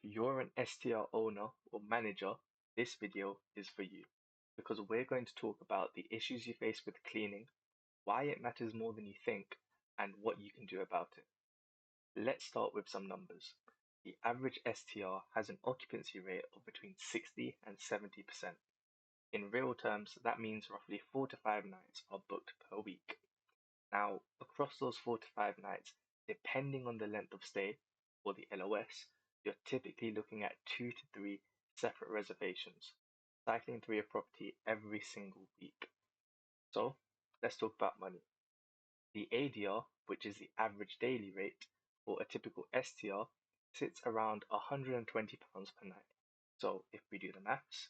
you're an STR owner or manager, this video is for you because we're going to talk about the issues you face with cleaning, why it matters more than you think, and what you can do about it. Let's start with some numbers. The average STR has an occupancy rate of between 60 and 70%. In real terms, that means roughly 4 to 5 nights are booked per week. Now, across those 4 to 5 nights, depending on the length of stay or the LOS, you're typically looking at 2 to 3 separate reservations, cycling through your property every single week. So, let's talk about money. The ADR, which is the average daily rate for a typical STR, sits around £120 per night. So, if we do the maths,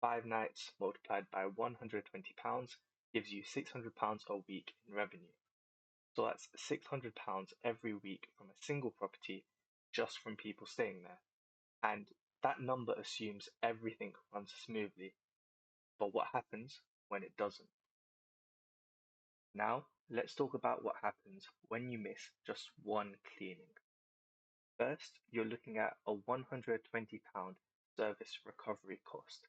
5 nights multiplied by £120 gives you £600 a week in revenue. So that's £600 every week from a single property just from people staying there. And that number assumes everything runs smoothly. But what happens when it doesn't? Now, let's talk about what happens when you miss just one cleaning. First, you're looking at a £120 service recovery cost.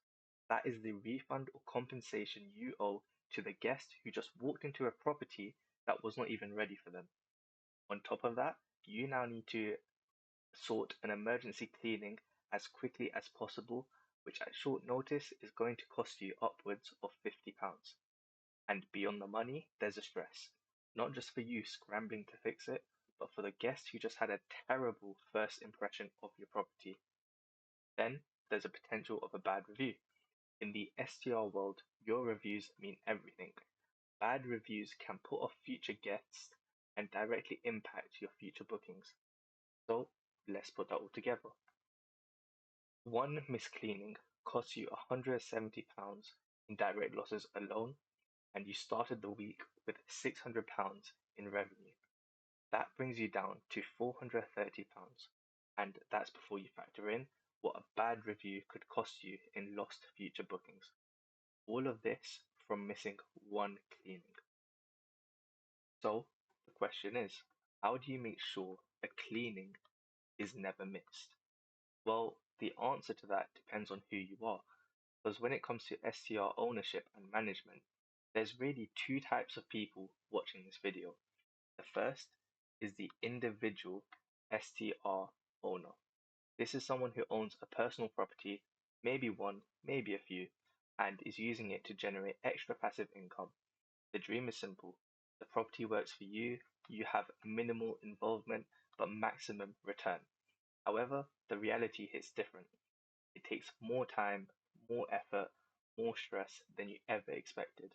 That is the refund or compensation you owe to the guest who just walked into a property that was not even ready for them. On top of that, you now need to sort an emergency cleaning as quickly as possible, which at short notice is going to cost you upwards of £50. And beyond the money, there's a stress, not just for you scrambling to fix it, but for the guest who just had a terrible first impression of your property. Then there's a potential of a bad review. In the STR world, your reviews mean everything. Bad reviews can put off future guests and directly impact your future bookings. So let's put that all together. One miscleaning costs you £170 in direct losses alone, and you started the week with £600 in revenue. That brings you down to £430, and that's before you factor in what a bad review could cost you in lost future bookings. All of this from missing one cleaning. So the question is, how do you make sure a cleaning is never missed? Well, the answer to that depends on who you are, because when it comes to STR ownership and management, there's really two types of people watching this video. The first is the individual STR owner. This is someone who owns a personal property, maybe one, maybe a few, and is using it to generate extra passive income. The dream is simple. The property works for you, you have minimal involvement but maximum return. However, the reality hits different. It takes more time, more effort, more stress than you ever expected.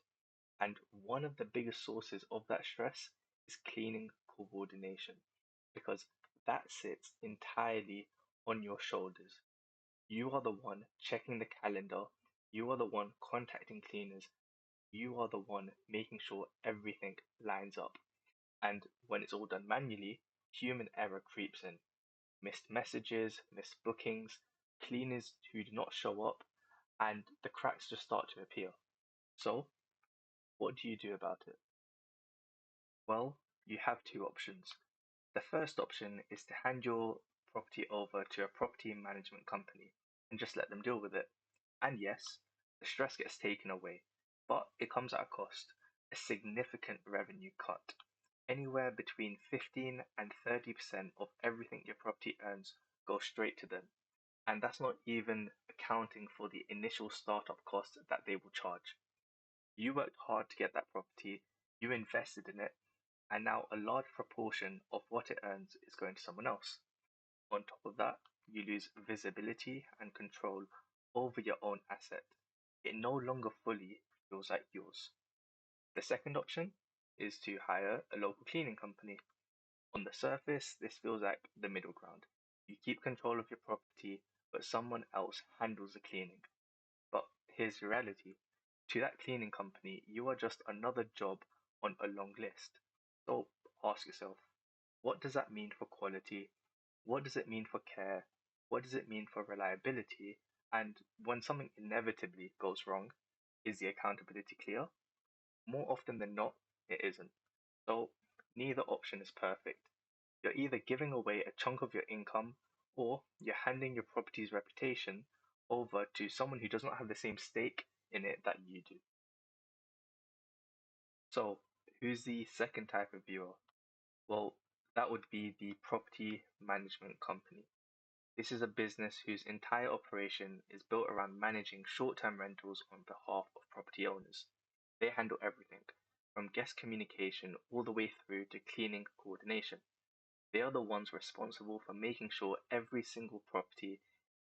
And one of the biggest sources of that stress is cleaning coordination, because that sits entirely on your shoulders. You are the one checking the calendar, you are the one contacting cleaners, you are the one making sure everything lines up. And when it's all done manually, human error creeps in. Missed messages, missed bookings, cleaners who do not show up, and the cracks just start to appear. So, what do you do about it? Well, you have two options. The first option is to hand your property over to a property management company and just let them deal with it. And yes, the stress gets taken away, but it comes at a cost, a significant revenue cut. Anywhere between 15 and 30% of everything your property earns goes straight to them. And that's not even accounting for the initial startup costs that they will charge. You worked hard to get that property, you invested in it, and now a large proportion of what it earns is going to someone else. On top of that, you lose visibility and control over your own asset. It no longer fully feels like yours. The second option is to hire a local cleaning company. On the surface, this feels like the middle ground. You keep control of your property, but someone else handles the cleaning. But here's the reality. To that cleaning company, you are just another job on a long list. So ask yourself, what does that mean for quality? What does it mean for care? What does it mean for reliability? And when something inevitably goes wrong, is the accountability clear? More often than not, it isn't. So neither option is perfect. You're either giving away a chunk of your income or you're handing your property's reputation over to someone who does not have the same stake in it that you do. So, who's the second type of viewer? Well, that would be the property management company. This is a business whose entire operation is built around managing short-term rentals on behalf of property owners. They handle everything, from guest communication all the way through to cleaning coordination. They are the ones responsible for making sure every single property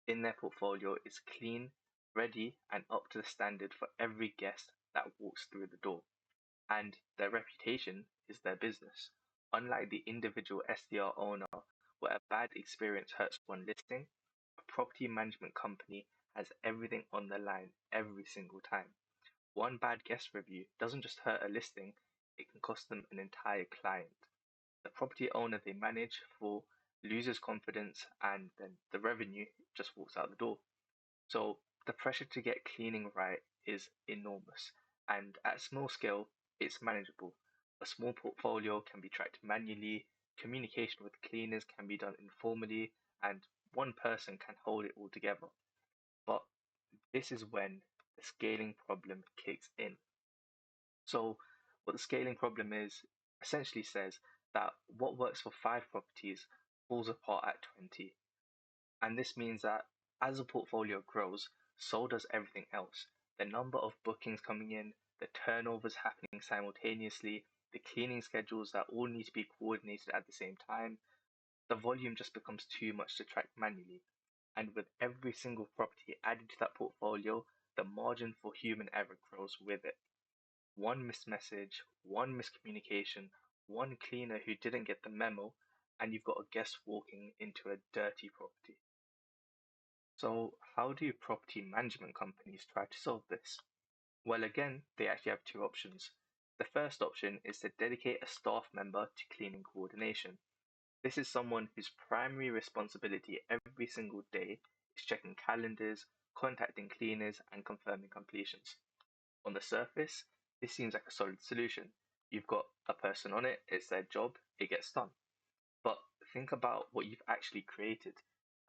in their portfolio is clean, ready, and up to the standard for every guest that walks through the door. And their reputation is their business. Unlike the individual STR owner, where a bad experience hurts one listing, a property management company has everything on the line every single time. One bad guest review doesn't just hurt a listing, it can cost them an entire client. The property owner they manage for loses confidence, and then the revenue just walks out the door. So the pressure to get cleaning right is enormous, and at small scale, it's manageable. A small portfolio can be tracked manually, communication with cleaners can be done informally, and one person can hold it all together. But this is when the scaling problem kicks in. So, what the scaling problem is essentially says that what works for 5 properties falls apart at 20. And this means that as the portfolio grows, so does everything else. The number of bookings coming in, the turnovers happening simultaneously, the cleaning schedules that all need to be coordinated at the same time, the volume just becomes too much to track manually. And with every single property added to that portfolio, the margin for human error grows with it. One missed message, one miscommunication, one cleaner who didn't get the memo, and you've got a guest walking into a dirty property. So, how do property management companies try to solve this? Well, again, they actually have two options. The first option is to dedicate a staff member to cleaning coordination. This is someone whose primary responsibility every single day is checking calendars, contacting cleaners, and confirming completions. On the surface, this seems like a solid solution. You've got a person on it, it's their job, it gets done. But think about what you've actually created.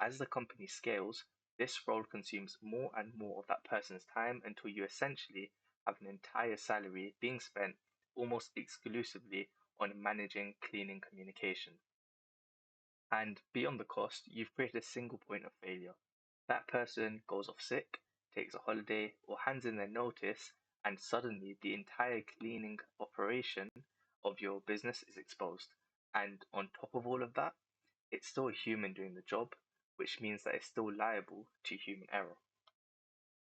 As the company scales, this role consumes more and more of that person's time until you essentially have an entire salary being spent almost exclusively on managing cleaning communication. And beyond the cost, you've created a single point of failure. That person goes off sick, takes a holiday, or hands in their notice, and suddenly the entire cleaning operation of your business is exposed. And on top of all of that, it's still a human doing the job, which means that it's still liable to human error.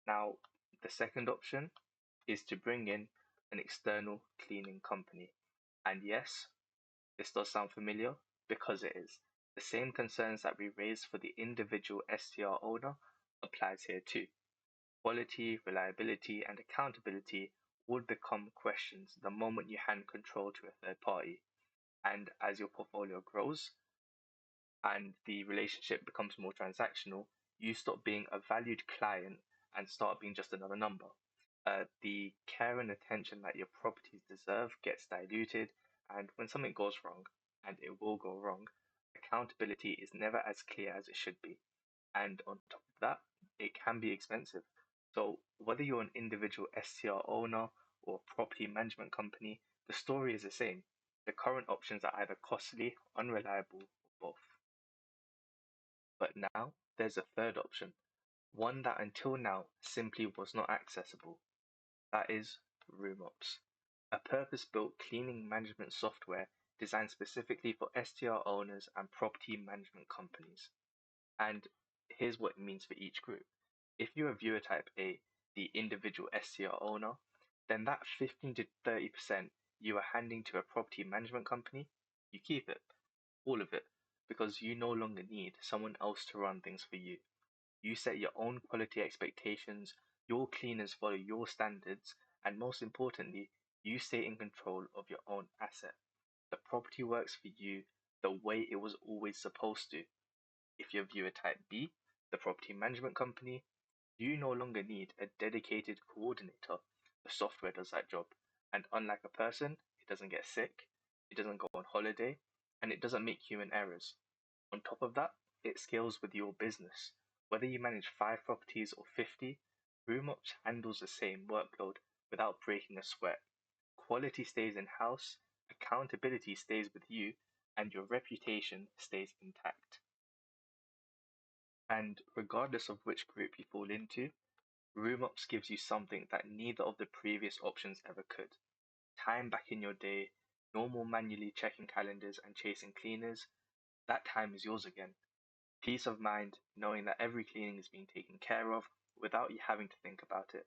Now, the second option is to bring in an external cleaning company. And yes, this does sound familiar because it is. The same concerns that we raised for the individual STR owner applies here too. Quality, reliability, and accountability all become questions the moment you hand control to a third party. And as your portfolio grows and the relationship becomes more transactional, you stop being a valued client and start being just another number. The care and attention that your properties deserve gets diluted, and when something goes wrong, and it will go wrong, accountability is never as clear as it should be. And on top of that, it can be expensive. So, whether you're an individual STR owner or a property management company, the story is the same. The current options are either costly, unreliable, or both. But now there's a third option, one that until now simply was not accessible. That is RoomOps, a purpose-built cleaning management software designed specifically for STR owners and property management companies. And here's what it means for each group. If you're a viewer type A, the individual STR owner, then that 15 to 30% you are handing to a property management company, you keep it, all of it, because you no longer need someone else to run things for you. You set your own quality expectations, your cleaners follow your standards, and most importantly, you stay in control of your own asset. The property works for you the way it was always supposed to. If you're viewer type B, the property management company, you no longer need a dedicated coordinator. The software does that job. And unlike a person, it doesn't get sick, it doesn't go on holiday, and it doesn't make human errors. On top of that, it scales with your business. Whether you manage 5 properties or 50, RoomOps handles the same workload without breaking a sweat. Quality stays in-house, accountability stays with you, and your reputation stays intact. And regardless of which group you fall into, RoomOps gives you something that neither of the previous options ever could. Time back in your day, normal manually checking calendars and chasing cleaners, that time is yours again. Peace of mind knowing that every cleaning is being taken care of without you having to think about it.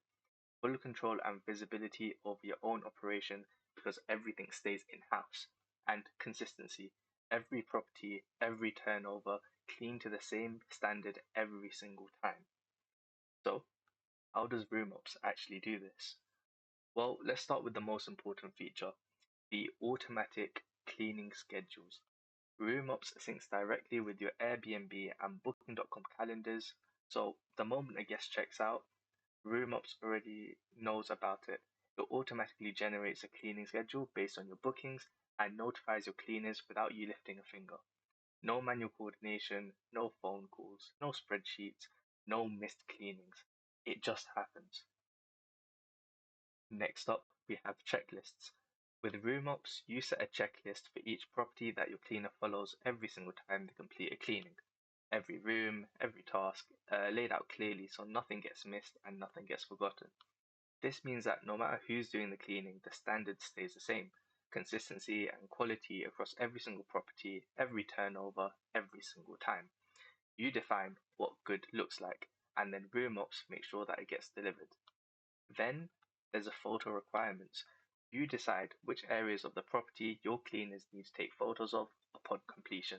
Full control and visibility over your own operation because everything stays in-house. And consistency. Every property, every turnover, clean to the same standard every single time. So, how does RoomOps actually do this? Well, let's start with the most important feature, the automatic cleaning schedules. RoomOps syncs directly with your Airbnb and Booking.com calendars, so the moment a guest checks out, RoomOps already knows about it. It automatically generates a cleaning schedule based on your bookings and notifies your cleaners without you lifting a finger. No manual coordination, no phone calls, no spreadsheets, no missed cleanings. It just happens. Next up, we have checklists. With RoomOps, you set a checklist for each property that your cleaner follows every single time they complete a cleaning. Every room, every task, laid out clearly so nothing gets missed and nothing gets forgotten. This means that no matter who's doing the cleaning, the standard stays the same. Consistency and quality across every single property, every turnover, every single time. You define what good looks like, and then RoomOps make sure that it gets delivered. Then there's a photo requirements. You decide which areas of the property your cleaners need to take photos of upon completion.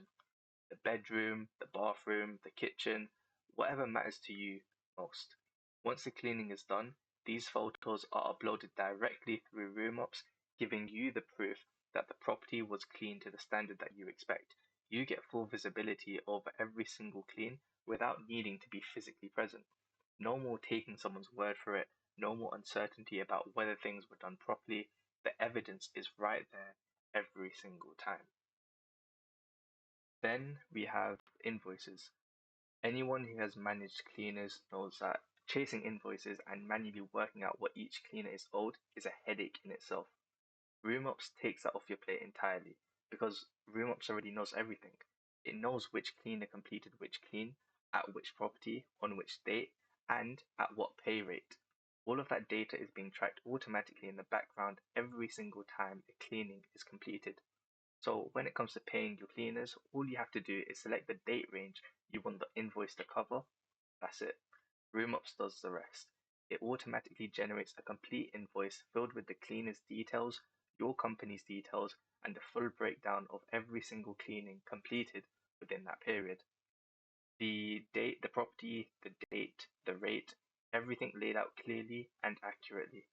The bedroom, the bathroom, the kitchen, whatever matters to you most. Once the cleaning is done, these photos are uploaded directly through RoomOps, giving you the proof that the property was clean to the standard that you expect. You get full visibility over every single clean without needing to be physically present. No more taking someone's word for it, no more uncertainty about whether things were done properly. The evidence is right there every single time. Then we have invoices. Anyone who has managed cleaners knows that chasing invoices and manually working out what each cleaner is owed is a headache in itself. RoomOps takes that off your plate entirely because RoomOps already knows everything. It knows which cleaner completed which clean, at which property, on which date, and at what pay rate. All of that data is being tracked automatically in the background every single time a cleaning is completed. So when it comes to paying your cleaners, all you have to do is select the date range you want the invoice to cover. That's it. RoomOps does the rest. It automatically generates a complete invoice filled with the cleaner's details, your company's details, and a full breakdown of every single cleaning completed within that period. The date, the property, the date, the rate, everything laid out clearly and accurately.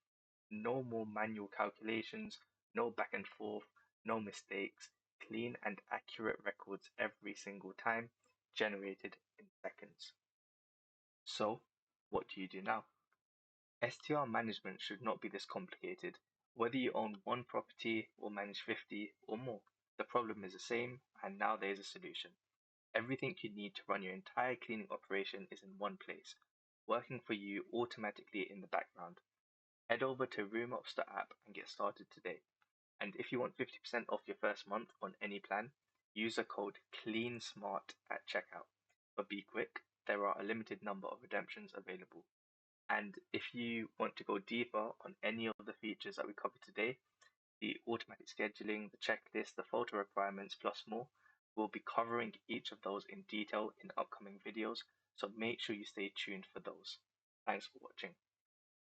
No more manual calculations, no back and forth, no mistakes, clean and accurate records every single time, generated in seconds. So, what do you do now? STR management should not be this complicated. Whether you own one property or manage 50 or more, the problem is the same, and now there is a solution. Everything you need to run your entire cleaning operation is in one place, working for you automatically in the background. Head over to RoomOps app and get started today. And if you want 50% off your first month on any plan, use the code CLEANSMART at checkout. But be quick, there are a limited number of redemptions available. And if you want to go deeper on any of the features that we covered today, the automatic scheduling, the checklist, the photo requirements, plus more, we'll be covering each of those in detail in upcoming videos, so make sure you stay tuned for those. Thanks for watching.